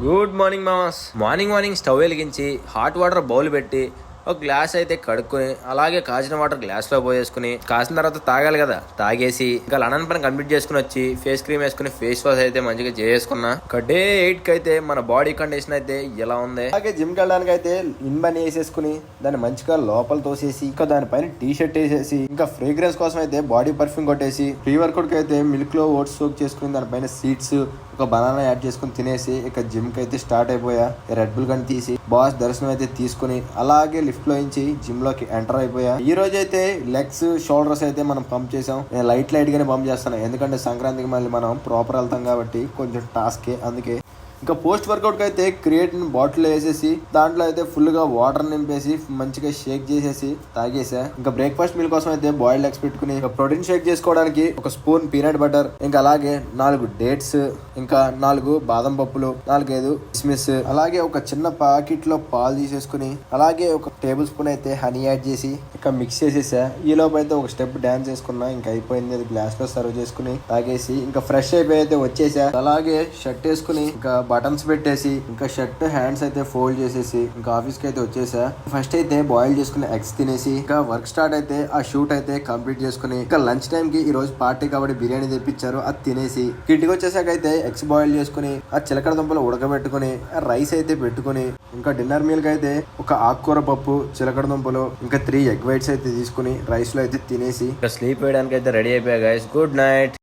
Good morning మామాస్. Morning stove వెలిగించి hot water bowl పెట్టి ఒక గ్లాస్ అయితే కడుక్కొని అలాగే కాచిన వాటర్ గ్లాస్ లో పోయేసుకుని కాసిన తర్వాత తాగాలి కదా, తాగేసి ఇంకా లండన్ పని కంప్లీట్ చేసుకుని వచ్చి ఫేస్ క్రీమ్ వేసుకుని ఫేస్ వాష్ అయితే మంచిగా చేసుకున్నా. డే 8 కి అయితే మన బాడీ కండిషన్ అయితే ఎలా ఉంది. అలాగే జిమ్ కి వెళ్ళడానికి అయితే ఇన్బని వేసేసుకుని దాన్ని మంచిగా లోపల తోసేసి ఇంకా దానిపైన టీ షర్ట్ వేసేసి ఇంకా ఫ్రేగ్రెన్స్ కోసం అయితే బాడీ పర్ఫ్యూమ్ కొట్టేసి ప్రీ వర్కౌట్ కి అయితే మిల్క్ లో ఓట్స్ సోక్ చేసుకుని దానిపైన సీడ్స్ ఒక బనానా యాడ్ చేసుకుని తినేసి ఇక జిమ్ కి అయితే స్టార్ట్ అయిపోయా. రెడ్ బుల్ గన్ తీసి బాస్ దర్శనం అయితే తీసుకుని అలాగే లిఫ్ట్ లో నుంచి జిమ్ లోకి ఎంటర్ అయిపోయా. ఈ రోజు అయితే లెగ్స్ షోల్డర్స్ అయితే మనం పంప్ చేసాం. నేను లైట్ గానే పంప్ చేస్తాను ఎందుకంటే సంక్రాంతికి మళ్ళీ మనం ప్రాపర్ వెళ్తాం కాబట్టి కొంచెం టాస్క్ అందుకే. ఇంకా పోస్ట్ వర్కౌట్ కి అయితే క్రియేటిన్ బాటిల్ వేసేసి దాంట్లో అయితే ఫుల్ గా వాటర్ నింపేసి మంచిగా షేక్ చేసేసి తాగేసా. ఇంకా బ్రేక్ఫాస్ట్ మీల్ కోసం అయితే బాయిల్డ్ ఎగ్స్ పెట్టుకుని ఇంకా ప్రోటీన్ షేక్ చేసుకోవడానికి ఒక స్పూన్ పీనట్ బటర్, ఇంకా అలాగే 4 డేట్స్, ఇంకా 4 బాదం పప్పులు, 4-5 కిస్మిస్, అలాగే ఒక చిన్న ప్యాకెట్ లో పాలు తీసేసుకుని అలాగే ఒక టేబుల్ స్పూన్ అయితే హనీ యాడ్ చేసి ఇంకా మిక్స్ చేసేసా. ఈ లోపు అయితే ఒక స్టెప్ డాన్స్ చేసుకున్నా. ఇంకా అయిపోయింది. అది గ్లాస్ లో సర్వ్ చేసుకుని తాగేసి ఇంకా ఫ్రెష్ అయిపోయి అయితే వచ్చేసా. అలాగే షర్ట్ వేసుకుని ఇంకా బటన్స్ పెట్టేసి ఇంకా షర్ట్ హ్యాండ్స్ అయితే ఫోల్డ్ చేసేసి ఇంకా ఆఫీస్ కి అయితే వచ్చేసా. ఫస్ట్ అయితే బాయిల్ చేసుకుని ఎగ్స్ తినేసి ఇంకా వర్క్ స్టార్ట్ అయితే ఆ షూట్ అయితే కంప్లీట్ చేసుకుని ఇంకా లంచ్ టైం కి ఈ రోజు పార్టీ కాబట్టి బిర్యానీ తెప్పించారు, అది తినేసి ఇంటికి వచ్చేసాక అయితే ఎగ్స్ బాయిల్ చేసుకుని ఆ చిలకడ దుంపలు ఉడకబెట్టుకుని రైస్ అయితే పెట్టుకుని ఇంకా డిన్నర్ మీల్ కి అయితే ఒక ఆకుకూర పప్పు, చిలకడ దుంపలు, ఇంకా 3 ఎగ్ వైట్స్ అయితే తీసుకుని రైస్ లో అయితే తినేసి ఇంకా స్లీప్ వేయడానికి అయితే రెడీ అయిపోయా గైస్. Good night.